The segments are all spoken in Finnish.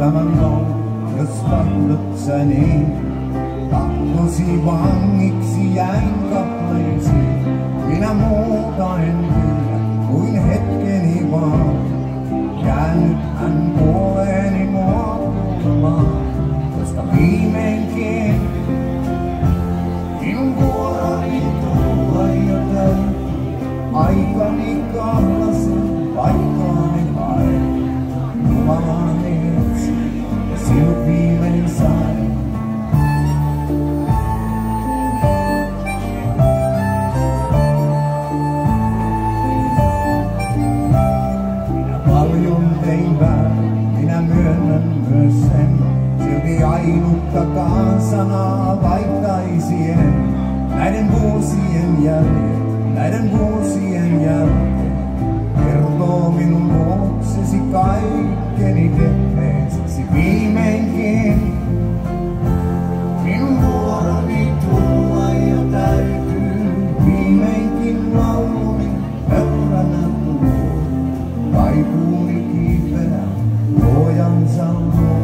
Samanlaun, jos tahdot sä niin. Tahtosi vangiksi jäin kappaleisiin. Minä muuta en pyydä kuin hetkeni vaan. Käännythän puoleeni mua kuulemaan, koska viimeinkin minun vuoroni tulla jo täytyy. Aikani kahlasin, paikkaani haen. Jumalani etsin ja sinut viimein sain. Minä paljon tein väärin, minä myönnän myös sen. Silti ainuttakaan sanaa vaihtaisin. Näiden vuosien jälkeen kertoo minun luoksesi kaikkeni kehteeksi. Viimeinkin minun vuoroni tulla jo täytyy. Viimeinkin lauluni pöydänä tuo. Kaipuuni kiipeää luojansa luo.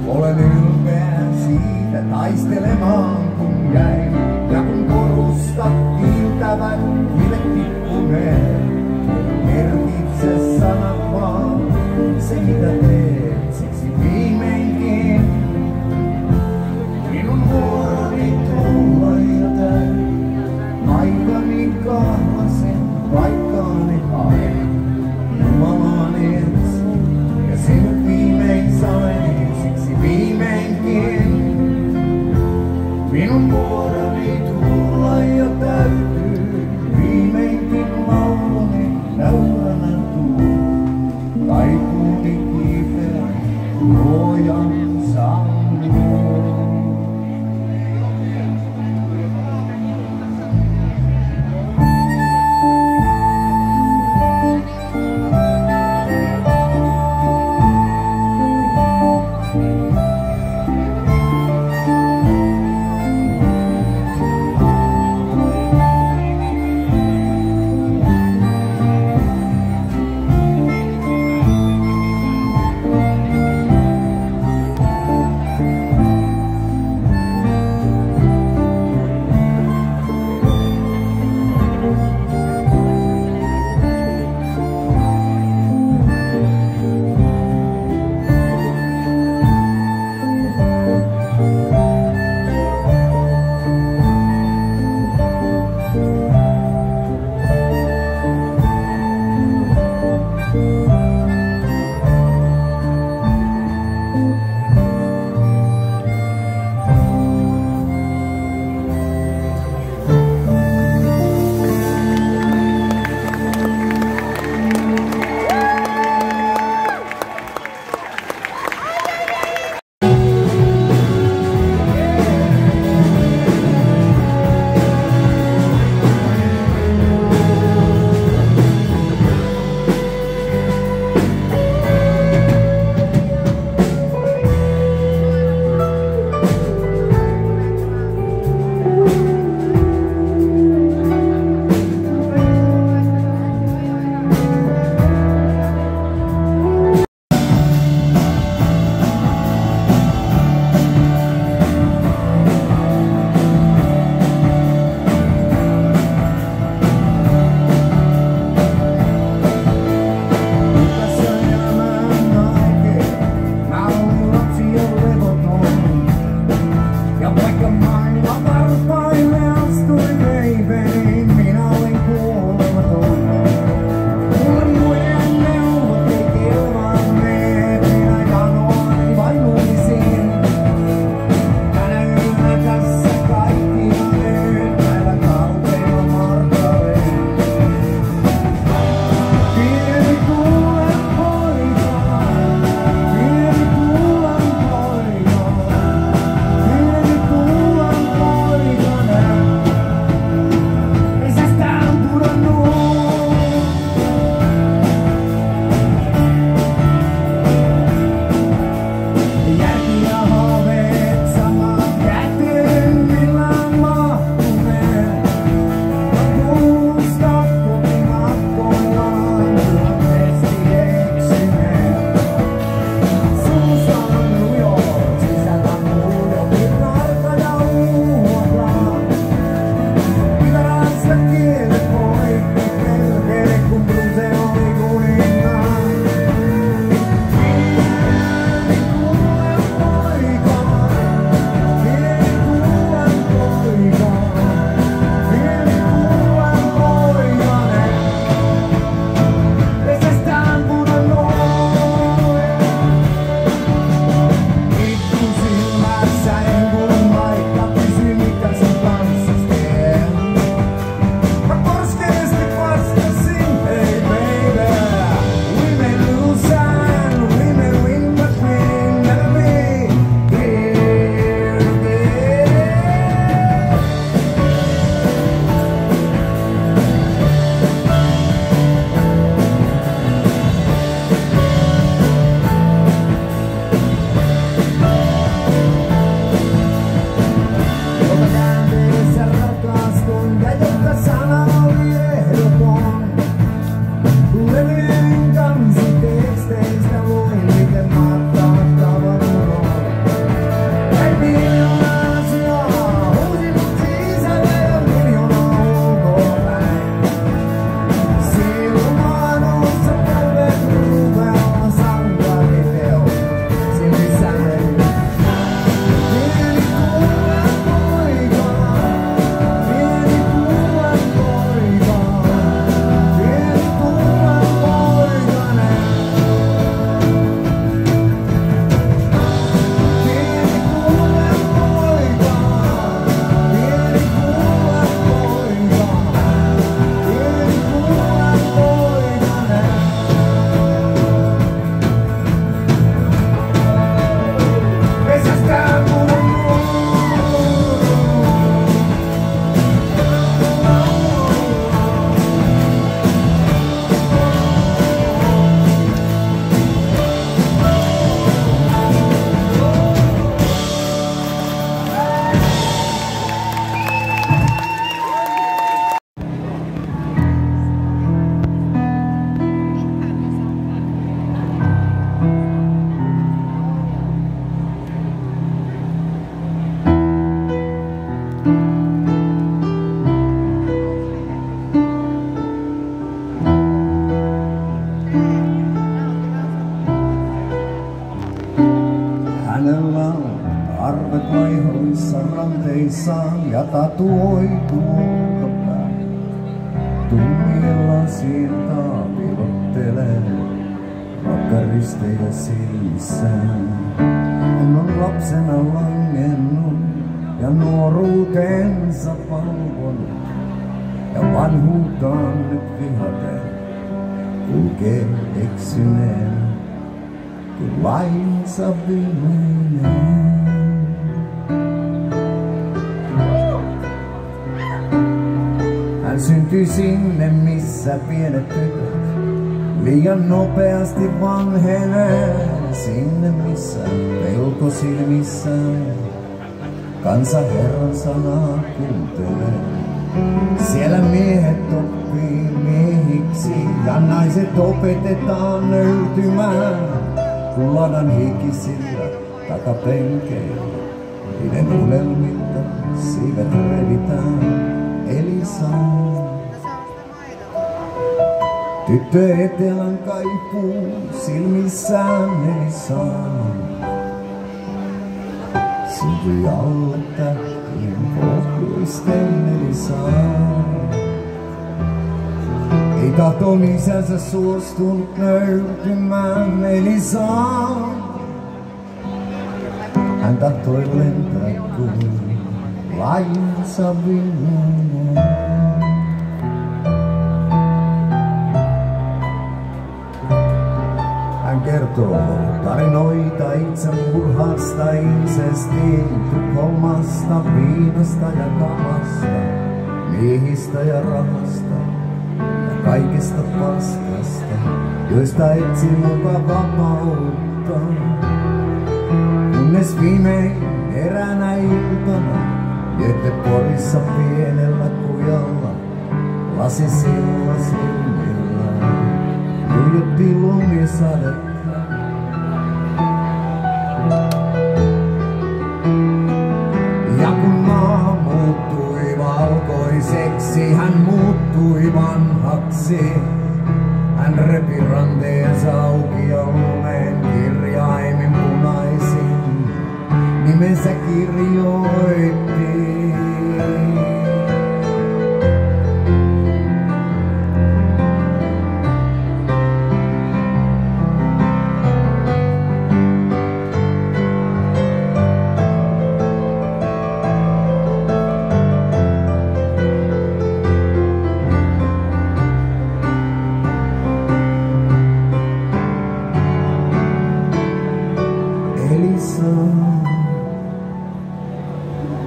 Olen ylpeä siitä taistelemaan kun jäin. Ja kun korusta kiiltävät kivet tippuneet, merkitse sanat vaan se mitä teet. Siksi viimeinkin minun vuoroni tulla jo täytyy. Aikani kahlasin, paikkaani haen. Jumalani etsin ja sinut viimein sain. Viimeinkin minun vuoroni tulla jo täytyy. Viimeinkin lauluni nöyränä tuu. Kaipuuni kiipeää luojan sanoo. Hänellä on arvet vaihoissa ranteissaan ja tatuoitu olkapää. Tummilla siltaa pilottelee, rakkaristejä silmissään. Hän on lapsena langennut ja nuoruutensa palvonut. Ja vanhuuttaan nyt vihaten kulkee eksyneen. Kun lainsa viimeinen. Hän syntyi sinne, missä pienet tytöt liian nopeasti vanhenee. Sinne, missä pelko silmissään kansa Herran sanaa kuuntelee. Siellä miehet oppii miehiksi ja naiset opetetaan nöyrtymään. Kun ladan hikisillä takapenkeillä, niiden unelmilta siivet revitään Elisaan. Tyttö etelän kaipuu silmissään Elisaan. Syntyi alle tähtien pohjoisten Elisaan. Ei tahtoon isänsä suostunut nöyrtymään Elisaan. Hän tahtoi lentää kuin lainsa viimeinen. Hän kertoo tarinoita itsemurhasta, insestiin, Tukholmasta, viinasta ja kamasta, miehistä ja rahasta. Kaikesta paskasta, joista etsin muka vapautta. Kunnes viimein eräänä iltana Göteborgissa pienellä kujalla lasisilla silmillään tuijotti lumisadetta. Ja kun maa muuttui valkoiseksi, hän muuttui vanhaksi. Hän repi ranteensa auki ja lumeen kirjaimin punaisin nimensä kirjoitti.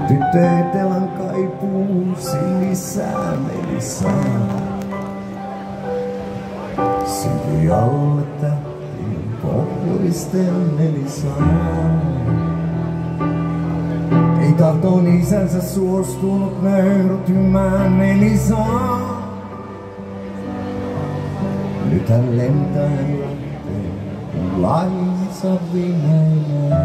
Tyttö etelän kaipuu silmissään Elisaan. Syntyi alle tähtien pohjoisten Elisaan. Ei tahtoon isänsä suostunut nöyrtymään Elisaan. Nyt hän lentää lähtee, kun lainsa viimeinen.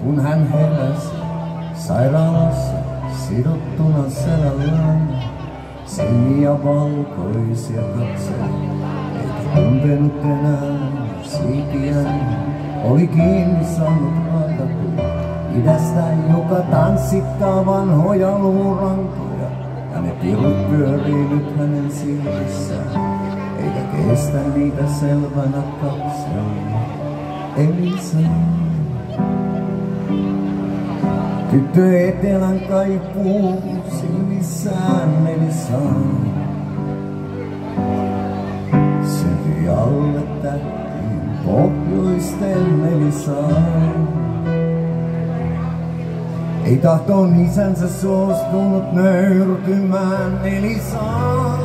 Kun hän heräsi sairaalassa sidottuna selällään, silmiä valkoisia katseli, eikä tuntenut enää siipiään. Oli kiinni saanut raakapuu idästä, joka tanssittaa vanhoja luurankoja. Ja ne pirut pyörii nyt hänen silmissään, eikä kestä niitä selvänä katsella. Elisaan. Tyttö etelän kaipuu silmissään Elisaan. Syntyi alle tähtien pohjoisten Elisaan. Ei tahtoon isänsä suostunut nöyrtymään Elisaan.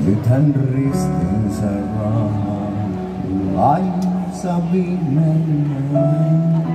Nyt hän ristinsä raahaa, lainsa viimeinen.